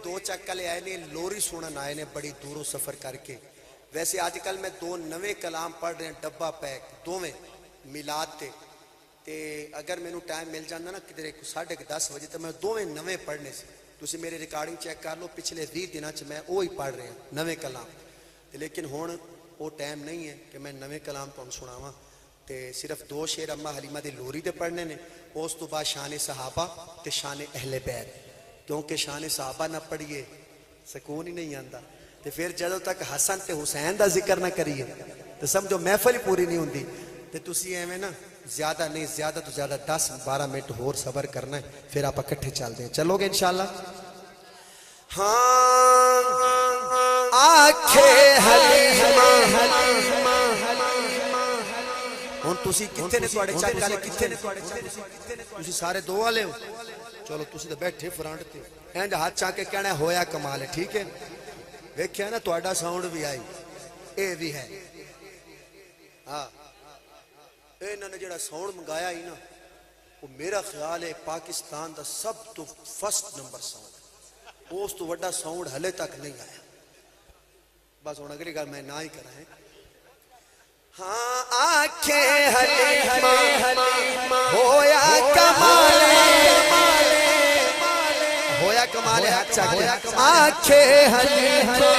دو چکلے آئے نے لوری سنن آئے نے بڑی دوروں سفر کر کے. ویسے آج کل میں دو نوے کلام پڑھ رہے ہیں ڈبا پیک دوویں میلاد تے اگر مینوں ٹائم مل جانا نا کدھر 10:30 بجے تو میں دوویں نویں پڑھنے سے. تسی میری ریکارڈنگ چیک کر لو پچھلے 20 دنوں چ میں وہی پڑھ رہے ہیں نویں کلام. لیکن ہن وہ ٹائم نہیں ہے کہ میں نویں کلام تمہیں سناواں. تے صرف 2 شعر اما حلیمہ دی لوری دے پڑھنے نے. اس تو بعد شان صحابہ تے شان اہل بیت, کیونکہ شان صحابہ نہ پڑھیے سکون ہی نہیں آندا. تے پھر جدوں تک حسن تے حسین دا ذکر نہ کریے تو سمجھو محفل ہی پوری نہیں ہوندی. تے تسی ایویں نا زیادہ نہیں زیادہ تو زیادہ 10-12 منٹ ہور صبر کرنا ہے, پھر آپ اکٹھے چلتے ہیں. چلو گے انشاءاللہ. ہاں آنکھے حلیمہ ہن تسی کتنے نے تواڈے چک والے کتنے نے تسی سارے دو والے ہو. چلو تسی تے بیٹھے فرنٹ تے اینج ہاتھ چا کے کہنا ہویا کمال ہے. ٹھیک ہے ویکھیا نا تواڈا ساؤنڈ بھی آئی اے بھی ہے. ہاں انہوں نے جڑا ساؤنڈ منگایا ہی نا وہ میرا خیال ہے پاکستان دا سب تو فرسٹ نمبر ساؤنڈ. اس تو وڈا ساؤنڈ ہلے تک نہیں آیا. بس ہوں اگلی گل میں نہ ہی کرا ہے. ہاں آنکھیں حلیمہ ہویا کمال ہویا کمال حق چاہتے آنکھیں حلیمہ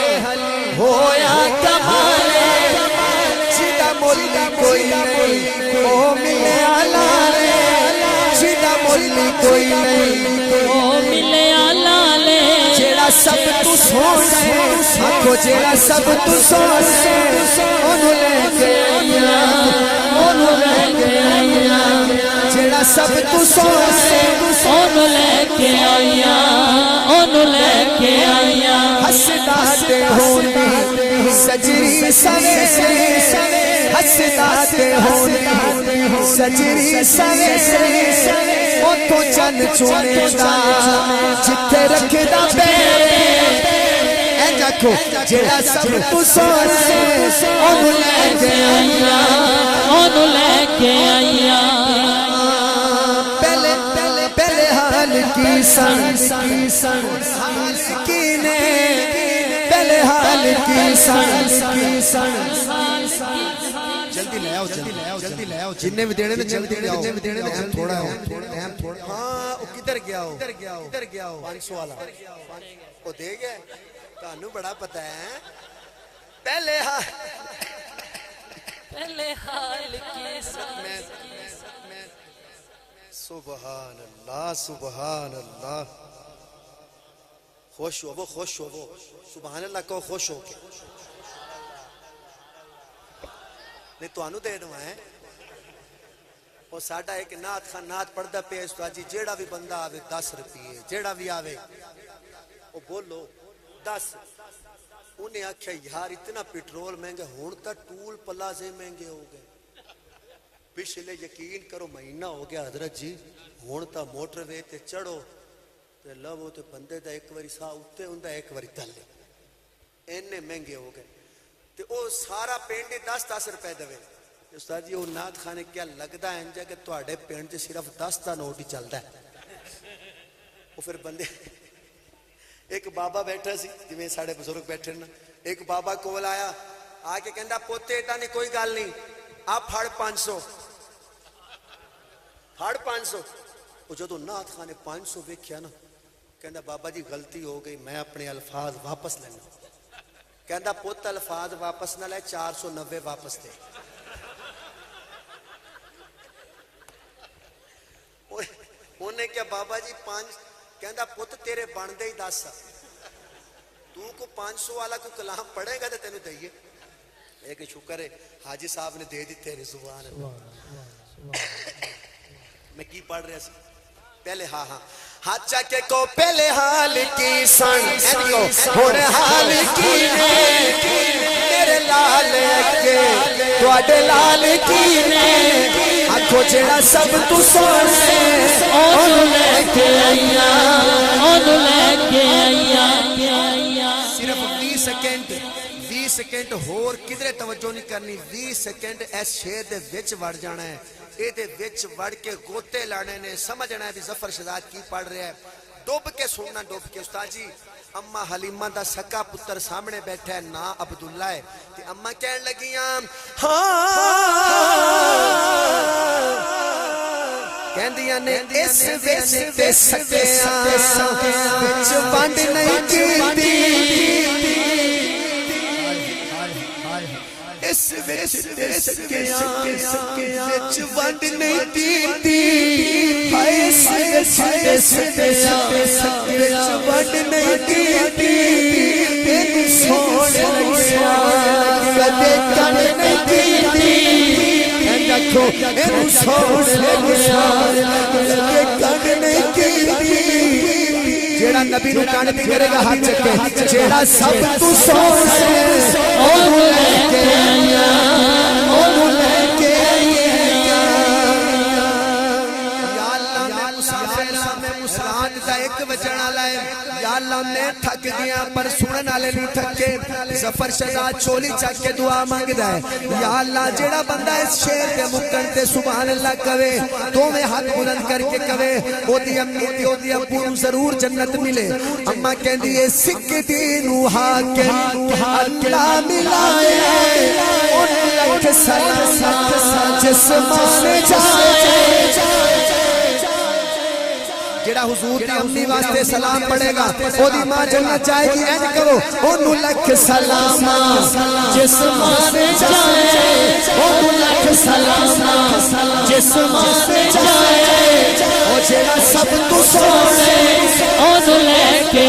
ہویا کمال جیدہ مولی کوئی نہیں او ملے آلالے جیدہ مولی کوئی نہیں او ملے آلالے جیڑا سب تو سونے آنکھو جیڑا سب تو سونے انہوں لے کے آئیا انہوں لے کے آئیا جیڑا سب تو سونے انہوں لے کے آئیا انہوں لے کے آئیا حسدہ تے ہونی سجری سوے حسدہ تے ہونی سجری سوے وہ تو چند چونے دا جتے رکھ دا پیر اے جاکو جیڑا سب تو سونے انہوں لے کے آئیا انہوں لے کے آئیا. پہلے حال کی سن حال کی نے پہلے حال کی سن جلدی لے آؤ جلدی لے آؤ جننے بھی دینے جلدی لے آؤ ٹائم تھوڑا ہو. ہاں کدھر گیا ہو 500 والا وہ دے گئے تانوں بڑا پتہ ہے. پہلے حال کی سبحان اللہ سبحان اللہ. خوش ہو سبحان اللہ کو خوش ہو کے نہیں تو انہوں دے دوں ہے. وہ ساڑھا ایک نات خان نات پڑھدا پہ استاد جی جیڑا بھی بندہ آوے 10 روپیے جیڑا بھی آوے وہ بولو 10. انہیں آکھیا یار اتنا پیٹرول مہنگے ہون تا ٹول پلازے مہنگے ہو گئے. پچھلے یقین کرو مہینہ ہو گیا حضرت جی ہون تا موٹر وے تے چڑھو تے لو تے بندے دا ایک واری سا اتے ہوندا ایک واری تلے اینے مہنگے ہو گئے. تے او سارا پینڈ 10-10 روپے دوے. استاد جی وہ نات خانے کیا لگدا ہے انجا کہ تواڈے پینڈ تے صرف 10 دا نوٹ ہی چلدا ہے. وہ پھر بندے ایک بابا بیٹھا سی جویں ساڈے بزرگ بیٹھے نا ایک بابا کول آیا آ کے کہندا پوتے ایڈا نہیں کوئی گل نہیں آپ پھڑ 500 پھڑ 500. وہ جدو نات خانے 500 ویکھیا نا کہندا بابا جی غلطی ہو گئی میں اپنے الفاظ واپس لینا. کہندا پوت الفاظ واپس نہ لے 490 واپس دے. انہیں کیا بابا جی 5 کہندا پوت تیرے بندے ہی 10 تو کو 500 والا کو کلام پڑھے گا تو تینوں دئیے. ایک شکر ہے حاجی صاحب نے دے دیتے ہیں. سبحان اللہ. میں کی پڑھ رہا سی پہلے ہاں ہاتھ چاکے کو پہلے حال کی سن ہونے حال کی نے میرے لال کے تواڈے لال کی نے آنکھو جیڑا سب تو سونے انہوں لے کے آئیا انہوں لے کے آئیا. صرف 20 سیکنڈ ہور کدھرے توجہ نہیں کرنی. 20 سیکنڈ اس شعر دے وچ وڑ جانا ہے. اے دے وچ وڑ کے گوتے لانے نے سمجھنا ہے بھی ظفر شہزاد کی پڑھ رہا ہے. ڈوب کے سننا ڈوب کے استاد جی اما حلیمہ دا سکا پتر سامنے بیٹھا ہے نا عبداللہ ہے تے اما کہن لگیاں کہندیاں نے اس وچ تے سکیاں وچ ونڈ نہیں کیتی اس وچ تے سکیاں وچ ونڈ نہیں کیتی ہائے اس وچ تے سکیاں وچ ونڈ نہیں کیتی تینوں سونے لگیا کدے کن نہیں کیتی رکھو اینوں سونے لگیا کدے کن نہیں کیتی جیڑا نبی نو کان بھی کرے گا ہاتھ چکے جیڑا سب تو سونے او لے کے آیا او لے کے آیا یا اللہ میں مسافر میں مسران دا ایک وجن والا ہے یا اللہ میں تھک گیا پر سنن والے نہیں تھکے ظفر شہزاد چولی چک کے دعا مانگدا ہے یا اللہ جیڑا بندہ اس شعر دے مکن تے سبحان اللہ کہے تو میں ہاتھ بلند کر کے کہے او دی امی تے او دی ابو نوں ضرور جنت ملے اما کہندی ہے سکتی نو حاکم اللہ ملائے ان لکھ سلام جسمان جائے جیڑا حضور دی امی واسطے سلام پڑھے گا او دی ماں جنت جائے گی این کرو اونوں لکھ سلام جسمان جائے اونوں لکھ سلام جسمان جائے او جیڑا سب تو سونے اونوں لے کے